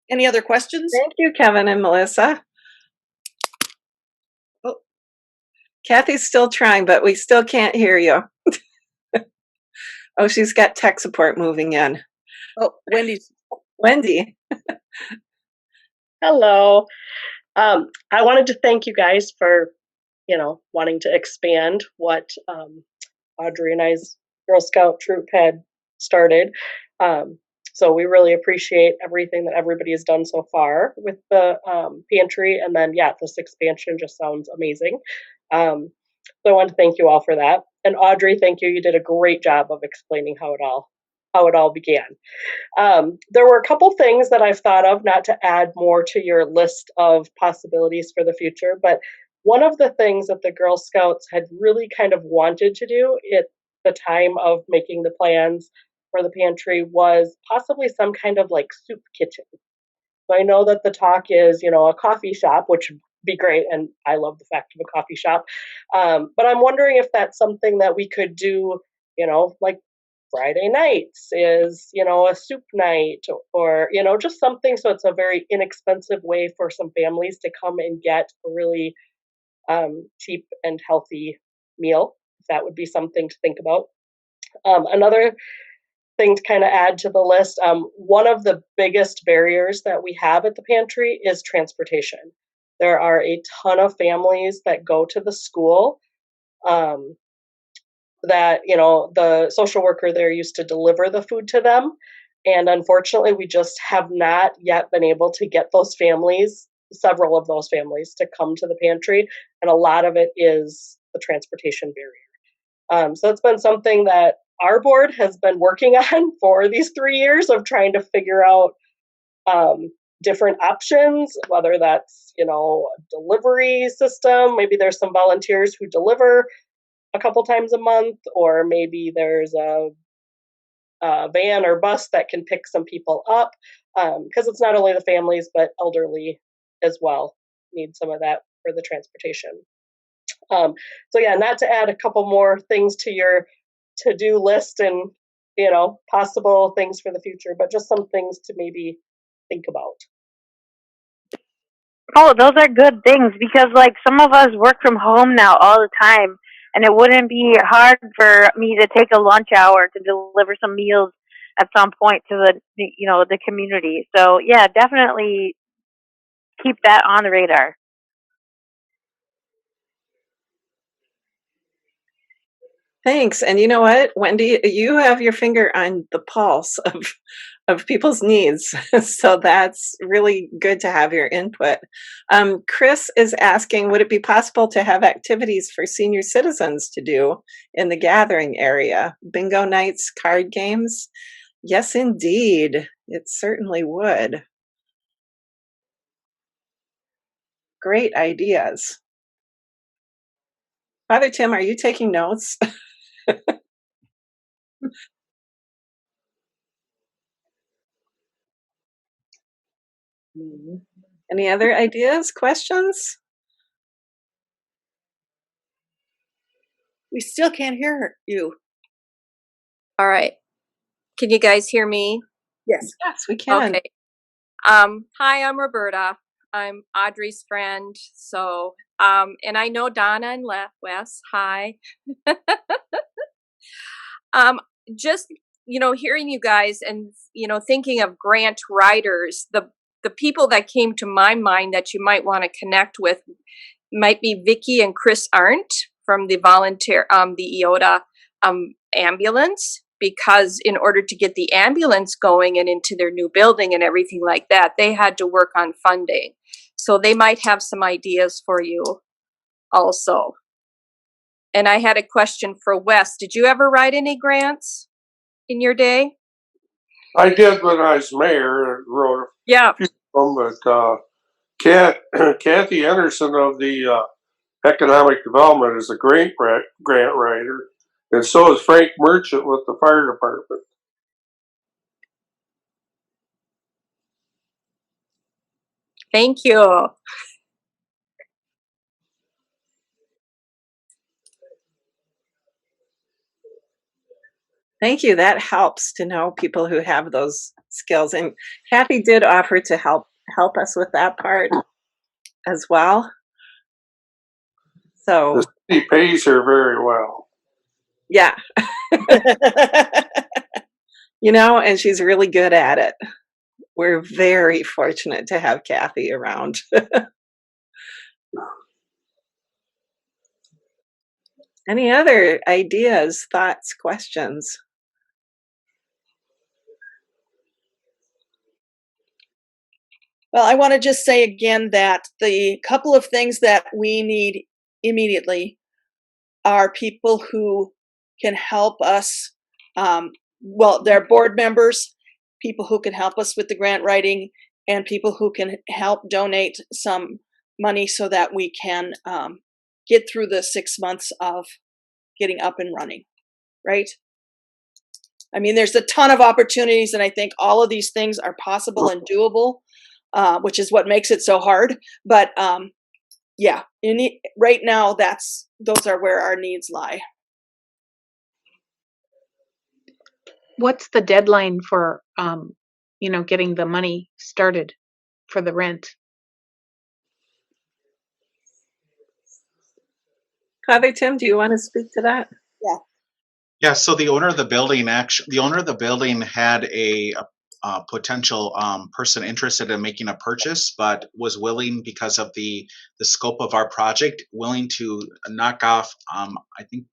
Any other questions? Thank you, Kevin and Melissa. Oh, Kathy's still trying, but we still can't hear you. Oh, she's got tech support moving in. Oh, Wendy. Hello. I wanted to thank you guys for, wanting to expand what Audrey and I's Girl Scout troop had started. So we really appreciate everything that everybody has done so far with the pantry. And then, this expansion just sounds amazing. So I want to thank you all for that. And Audrey, thank you. You did a great job of explaining how it all began. There were a couple things that I've thought of, not to add more to your list of possibilities for the future, but one of the things that the Girl Scouts had really kind of wanted to do at the time of making the plans for the pantry was possibly some kind of like soup kitchen. So I know that the talk is, a coffee shop, which would be great, and I love the fact of a coffee shop. But I'm wondering if that's something that we could do, like Friday nights is, a soup night or, just something. So it's a very inexpensive way for some families to come and get a really cheap and healthy meal. That would be something to think about. Another thing to kind of add to the list, one of the biggest barriers that we have at the pantry is transportation. There are a ton of families that go to the school that, you know, the social worker there used to deliver the food to them. And unfortunately, we just have not yet been able to get those families, several of those families, to come to the pantry. And a lot of it is the transportation barrier. So it's been something that our board has been working on for these 3 years of trying to figure out different options, whether that's, you know, a delivery system. Maybe there's some volunteers who deliver a couple times a month, or maybe there's a van or bus that can pick some people up, because it's not only the families but elderly as well need some of that for the transportation. So yeah, not to add a couple more things to your to-do list and, you know, possible things for the future, but just some things to maybe think about. Oh, those are good things because, like, some of us work from home now all the time, and it wouldn't be hard for me to take a lunch hour to deliver some meals at some point to the community. So yeah, definitely keep that on the radar. Thanks. And you know what, Wendy, you have your finger on the pulse of people's needs. So that's really good to have your input. Chris is asking, would it be possible to have activities for senior citizens to do in the gathering area? Bingo nights, card games? Yes, indeed. It certainly would. Great ideas. Father Tim, are you taking notes? Any other ideas, questions? We still can't hear you. All right. Can you guys hear me? Yes. Yes, we can. Okay. Hi, I'm Roberta. I'm Audrey's friend. So, and I know Donna and Wes. Hi. Just, you know, hearing you guys and, you know, thinking of grant writers, the people that came to my mind that you might want to connect with might be Vicky and Chris Arndt from the Eyota ambulance, because in order to get the ambulance going and into their new building and everything like that, they had to work on funding. So they might have some ideas for you also. And I had a question for Wes. Did you ever write any grants in your day? I did when I was mayor. Wrote Yeah. a few of them, but Kathy Anderson of the Economic Development is a grant writer, and so is Frank Merchant with the fire department. Thank you. Thank you. That helps to know people who have those skills. And Kathy did offer to help us with that part as well. So The city pays her very well. yeah. You know, and she's really good at it. We're very fortunate to have Kathy around. Any other ideas, thoughts, questions? Well, I want to just say again that the couple of things that we need immediately are people who can help us. Well, they're board members, people who can help us with the grant writing, and people who can help donate some money so that we can get through the 6 months of getting up and running, right? I mean, there's a ton of opportunities, and I think all of these things are possible and doable, which is what makes it so hard. But yeah, right now, those are where our needs lie. What's the deadline for, getting the money started for the rent? Father Tim, do you want to speak to that? Yeah. Yeah. So the owner of the building had a potential person interested in making a purchase, but was willing, because of the scope of our project, willing to knock off, I think,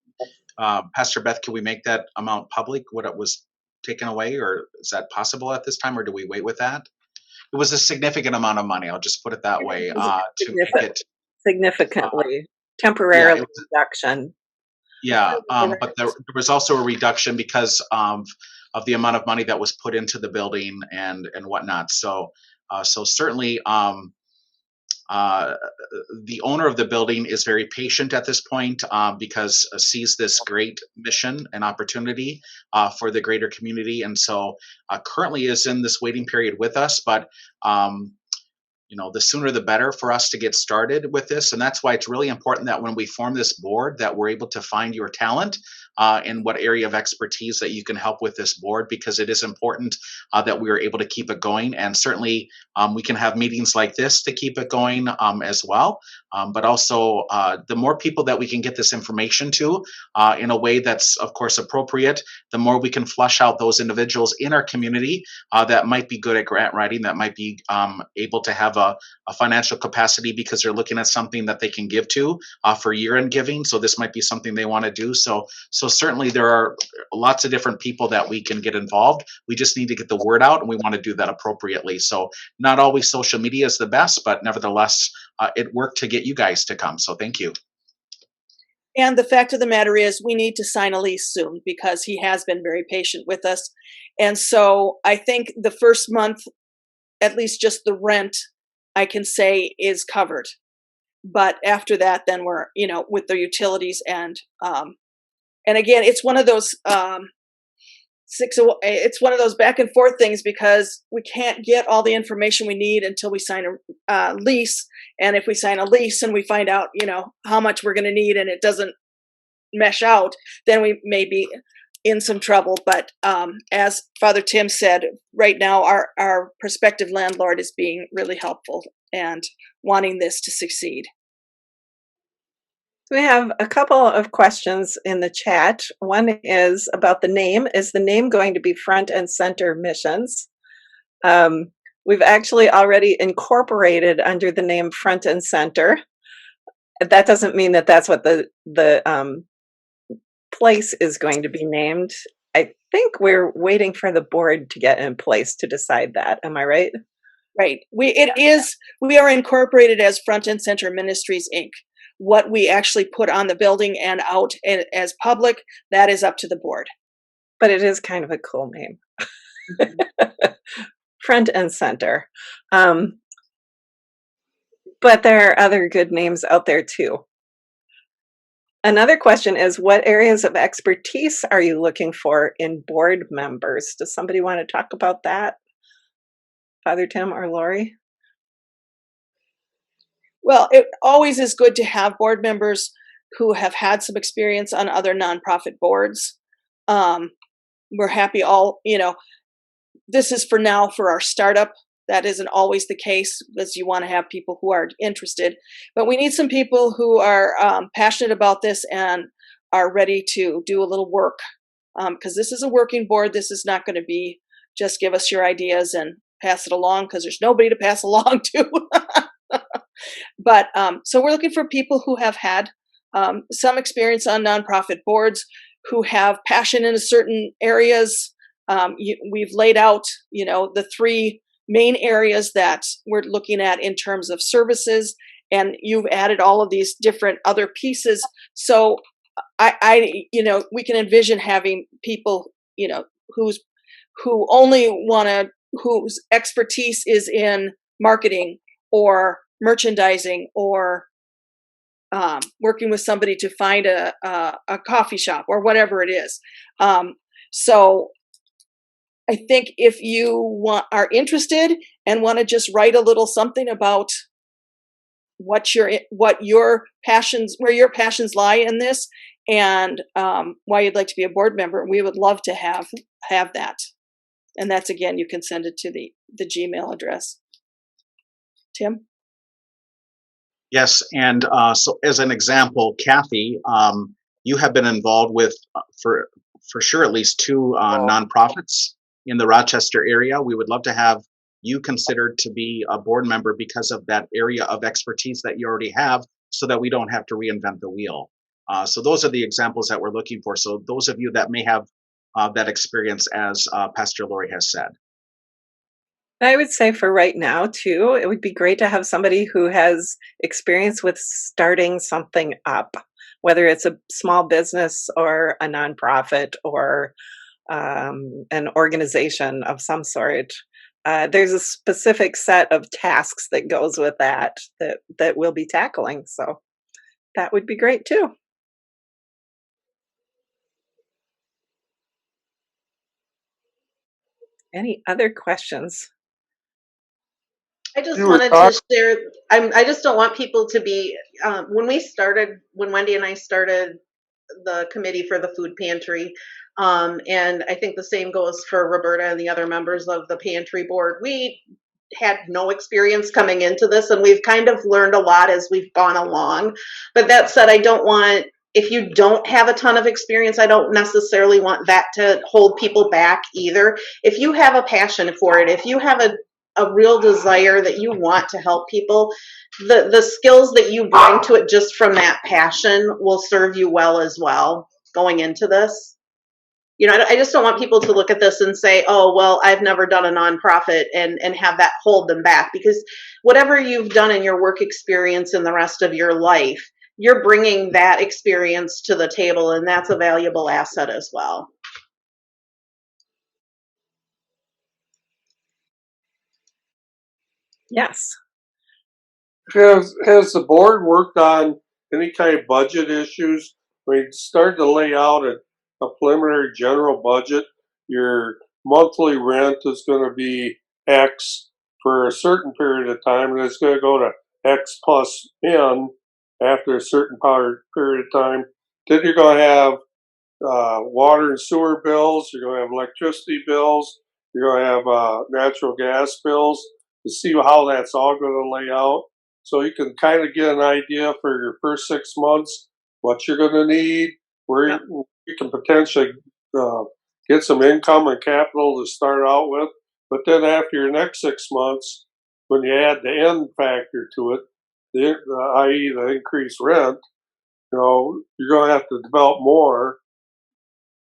Pastor Beth, can we make that amount public, what it was taken away, or is that possible at this time, or do we wait with that? It was a significant amount of money. I'll just put it that way, to make it, uh, Significantly, yeah, temporarily it was, reduction. yeah. But there was also a reduction because of the amount of money that was put into the building and whatnot. So, so certainly, uh, the owner of the building is very patient at this point, because sees this great mission and opportunity for the greater community, and so currently is in this waiting period with us. But the sooner the better for us to get started with this, and that's why it's really important that when we form this board, that we're able to find your talent in what area of expertise that you can help with this board, because it is important that we are able to keep it going. And certainly we can have meetings like this to keep it going as well. But also the more people that we can get this information to in a way that's of course appropriate, the more we can flush out those individuals in our community that might be good at grant writing, that might be able to have a financial capacity because they're looking at something that they can give to for year-end giving. So this might be something they want to do. So certainly there are lots of different people that we can get involved. We just need to get the word out, and we want to do that appropriately. So not always social media is the best, but nevertheless, it worked to get you guys to come. So thank you. And the fact of the matter is, we need to sign a lease soon because he has been very patient with us. And so I think the first month, at least just the rent, I can say is covered. But after that, then we're, with the utilities and again, it's one of those it's one of those back and forth things because we can't get all the information we need until we sign a lease. And if we sign a lease and we find out, how much we're going to need and it doesn't mesh out, then we may be in some trouble. But as Father Tim said, right now our prospective landlord is being really helpful and wanting this to succeed. We have a couple of questions in the chat. One is about the name. Is the name going to be Front and Center Missions? We've actually already incorporated under the name Front and Center. That doesn't mean that that's what the place is going to be named. I think we're waiting for the board to get in place to decide that. Am I right? Right. We are incorporated as Front and Center Ministries, Inc. What we actually put on the building and out as public, that is up to the board. But it is kind of a cool name. Front and Center. But there are other good names out there too. Another question is, what areas of expertise are you looking for in board members? Does somebody want to talk about that? Father Tim or Laurie? Well, it always is good to have board members who have had some experience on other nonprofit boards. We're happy this is for now for our startup. That isn't always the case, because you want to have people who are interested. But we need some people who are passionate about this and are ready to do a little work. Because this is a working board. This is not going to be just give us your ideas and pass it along, because there's nobody to pass along to. But so we're looking for people who have had some experience on nonprofit boards, who have passion in certain areas. We've laid out, the three main areas that we're looking at in terms of services, and you've added all of these different other pieces. So we can envision having people, whose expertise is in marketing or merchandising or working with somebody to find a coffee shop or whatever it is. So I think if you are interested and want to just write a little something about where your passions lie in this, and why you'd like to be a board member, we would love to have that. And that's, again, you can send it to the Gmail address. Tim? Yes, and so as an example, Kathy, you have been involved with for sure at least two nonprofits in the Rochester area. We would love to have you considered to be a board member because of that area of expertise that you already have, so that we don't have to reinvent the wheel. So those are the examples that we're looking for. So those of you that may have that experience, as Pastor Laurie has said. I would say for right now too, it would be great to have somebody who has experience with starting something up, whether it's a small business or a nonprofit or an organization of some sort. There's a specific set of tasks that goes with that we'll be tackling. So that would be great too. Any other questions? I just You were wanted talking. to share. I just don't want people to be. When Wendy and I started the committee for the food pantry, and I think the same goes for Roberta and the other members of the pantry board. We had no experience coming into this, and we've kind of learned a lot as we've gone along. But that said, I don't want. If you don't have a ton of experience, I don't necessarily want that to hold people back either. If you have a passion for it, if you have a real desire that you want to help people, the skills that you bring to it just from that passion will serve you well as well going into this. You know, I just don't want people to look at this and say, oh, well, I've never done a nonprofit and have that hold them back, because whatever you've done in your work experience in the rest of your life, you're bringing that experience to the table, and that's a valuable asset as well. Yes. Has the board worked on any kind of budget issues? I mean, start to lay out a preliminary general budget. Your monthly rent is going to be X for a certain period of time, and it's going to go to X plus N after a certain period of time. Then you're going to have water and sewer bills. You're going to have electricity bills. You're going to have natural gas bills, to see how that's all going to lay out. So you can kind of get an idea for your first 6 months what you're going to need, where you can potentially get some income and capital to start out with. But then after your next 6 months, when you add the N factor to it, i.e. the increased rent, you're going to have to develop more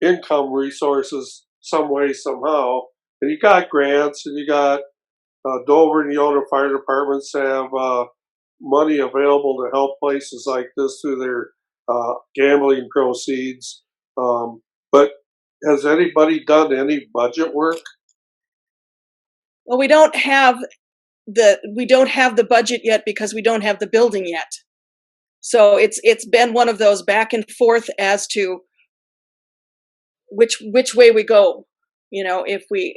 income resources some way, somehow. And you got grants, and you got Dover and Eyota fire departments have money available to help places like this through their gambling proceeds. But has anybody done any budget work? Well, we don't have the budget yet because we don't have the building yet. So it's been one of those back and forth as to which way we go. You know, if we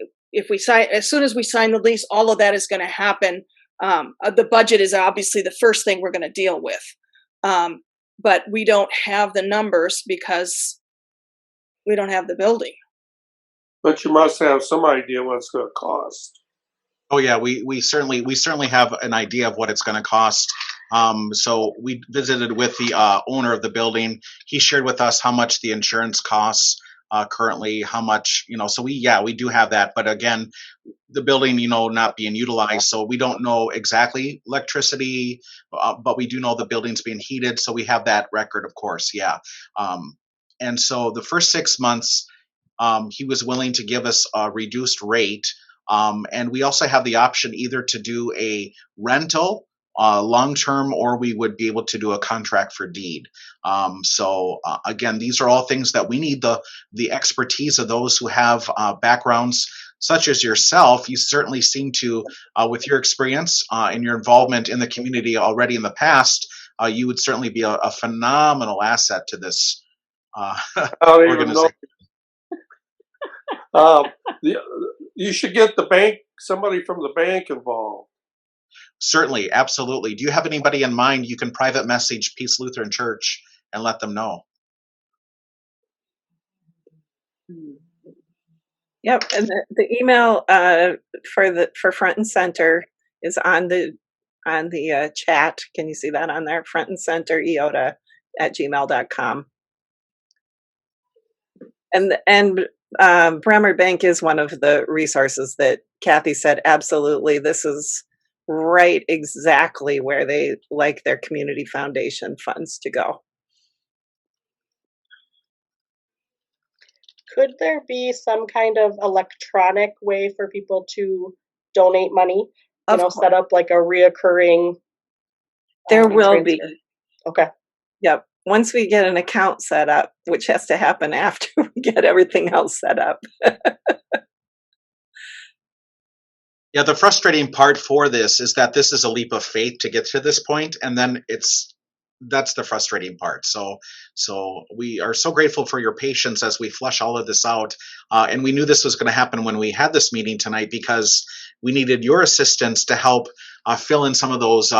sign, as soon as we sign the lease, all of that is going to happen. The budget is obviously the first thing we're going to deal with, but we don't have the numbers because we don't have the building. But you must have some idea what it's going to cost. Oh yeah, we certainly have an idea of what it's going to cost. So we visited with the owner of the building. He shared with us how much the insurance costs currently, how much, so we do have that. But again, the building, not being utilized, so we don't know exactly electricity, but we do know the building's being heated, so we have that record, of course. Yeah. And so the first 6 months, he was willing to give us a reduced rate. And we also have the option either to do a rental long-term, or we would be able to do a contract for deed. So again, these are all things that we need the expertise of those who have backgrounds such as yourself. You certainly seem to, with your experience and your involvement in the community already in the past, you would certainly be a phenomenal asset to this organization. You should get somebody from the bank involved. Certainly, absolutely. Do you have anybody in mind? You can private message Peace Lutheran Church and let them know. Yep, and the email for Front and Center is on the chat. Can you see that on there? Front and Center Eyota@gmail.com. And Bremer Bank is one of the resources that Kathy said, absolutely, this is right exactly where they like their community foundation funds to go. Could there be some kind of electronic way for people to donate money? Of course, Set up like a reoccurring there will be. transfer. Okay. Yep. Once we get an account set up, which has to happen after we get everything else set up. Yeah, the frustrating part for this is that this is a leap of faith to get to this point, and then that's the frustrating part. So we are so grateful for your patience as we flush all of this out, and we knew this was going to happen when we had this meeting tonight because we needed your assistance to help fill in some of those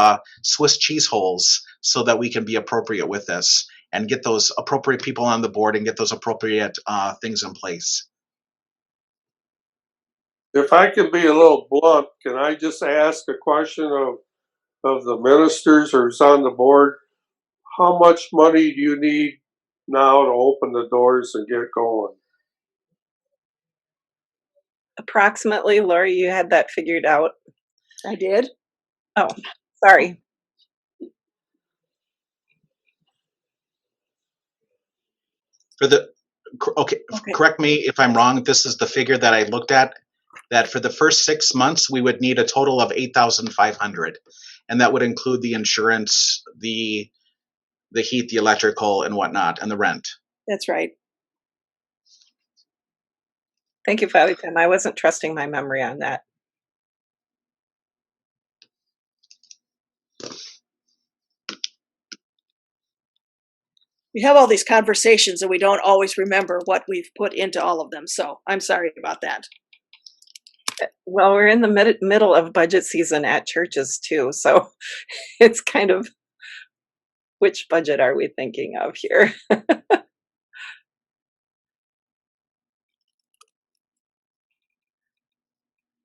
Swiss cheese holes so that we can be appropriate with this and get those appropriate people on the board and get those appropriate things in place. If I can be a little blunt, can I just ask a question of the ministers or who's on the board? How much money do you need now to open the doors and get going? Approximately, Laurie, you had that figured out. I did. Oh, sorry. Okay, correct me if I'm wrong. This is the figure that I looked at, that for the first 6 months, we would need a total of $8,500. And that would include the insurance, the heat, the electrical, and whatnot, and the rent. That's right. Thank you, Father Tim. I wasn't trusting my memory on that. We have all these conversations and we don't always remember what we've put into all of them. So I'm sorry about that. Well, we're in the middle of budget season at churches too. So it's kind of, which budget are we thinking of here?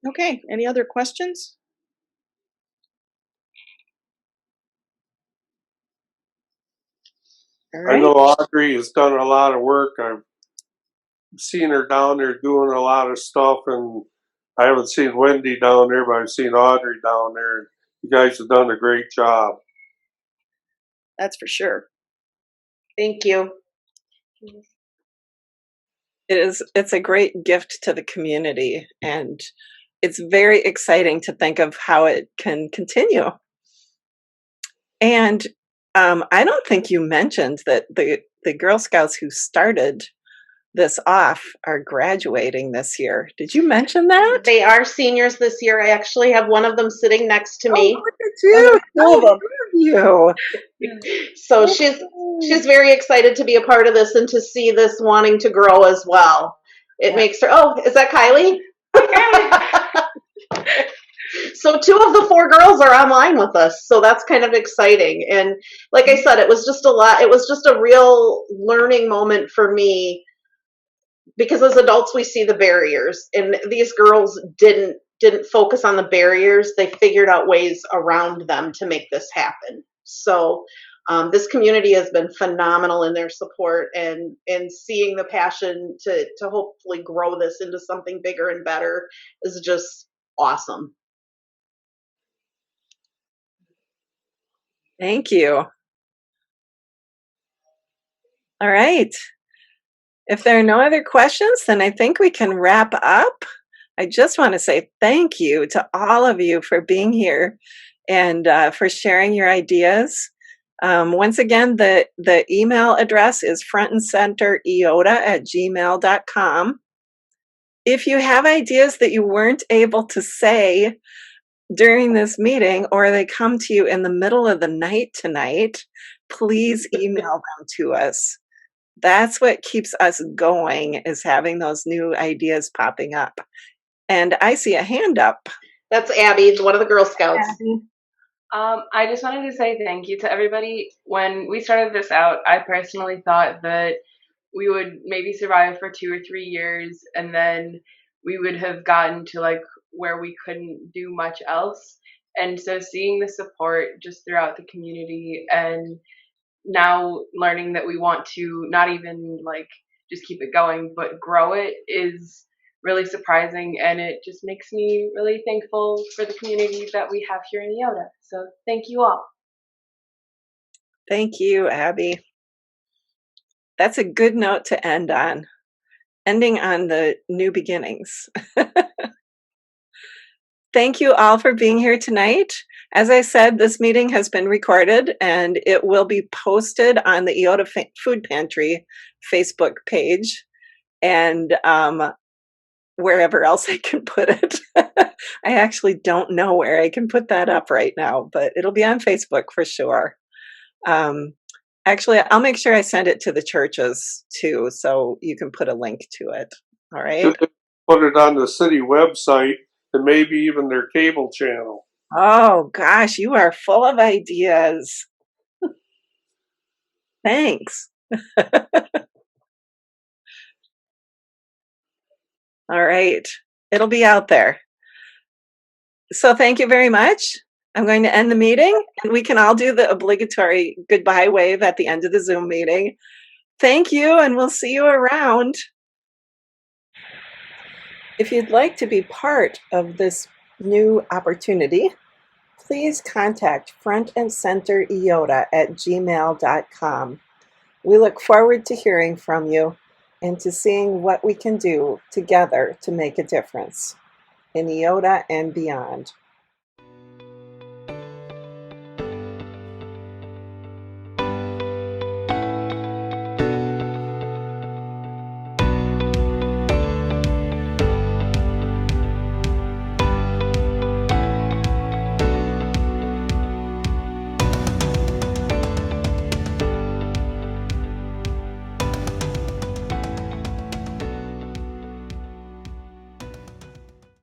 Okay, any other questions? All I right. know Audrey has done a lot of work. I've seen her down there doing a lot of stuff, and I haven't seen Wendy down there, but I've seen Audrey down there. You guys have done a great job. That's for sure. Thank you. It's a great gift to the community, and it's very exciting to think of how it can continue. And I don't think you mentioned that the Girl Scouts who started this off are graduating this year. Did you mention that? They are seniors this year. I actually have one of them sitting next to me. Look at you! Two of them. You. So she's very excited to be a part of this and to see this wanting to grow as well. It makes her, oh, is that Kylie? So 2 of the 4 girls are online with us. So that's kind of exciting. And like I said, it was just it was just a real learning moment for me, because as adults we see the barriers, and these girls didn't focus on the barriers. They figured out ways around them to make this happen. So this community has been phenomenal in their support, and seeing the passion to hopefully grow this into something bigger and better is just awesome. Thank you. All right. If there are no other questions, then I think we can wrap up. I just want to say thank you to all of you for being here and for sharing your ideas. Once again, the email address is frontandcentereota@gmail.com. If you have ideas that you weren't able to say during this meeting, or they come to you in the middle of the night tonight, please email them to us. That's what keeps us going, is having those new ideas popping up. And I see a hand up. That's Abby, one of the Girl Scouts. Abby. I just wanted to say thank you to everybody. When we started this out, I personally thought that we would maybe survive for 2 or 3 years, and then we would have gotten to like where we couldn't do much else. And so seeing the support just throughout the community, and now learning that we want to not even like just keep it going, but grow it, is really surprising, and it just makes me really thankful for the community that we have here in Eyota. So thank you all. Thank you, Abby. That's a good note to end on. ending on the new beginnings. Thank you all for being here tonight. As I said, this meeting has been recorded and it will be posted on the Eyota Food Pantry Facebook page and wherever else I can put it. I actually don't know where I can put that up right now, but it'll be on Facebook for sure. Actually, I'll make sure I send it to the churches too, so you can put a link to it. All right. Should they put it on the city website and maybe even their cable channel? Oh gosh, you are full of ideas. Thanks. All right. It'll be out there. So thank you very much. I'm going to end the meeting and we can all do the obligatory goodbye wave at the end of the Zoom meeting. Thank you and we'll see you around. If you'd like to be part of this new opportunity, please contact Front and Center Eyota at gmail.com. We look forward to hearing from you and to seeing what we can do together to make a difference in Eyota and beyond.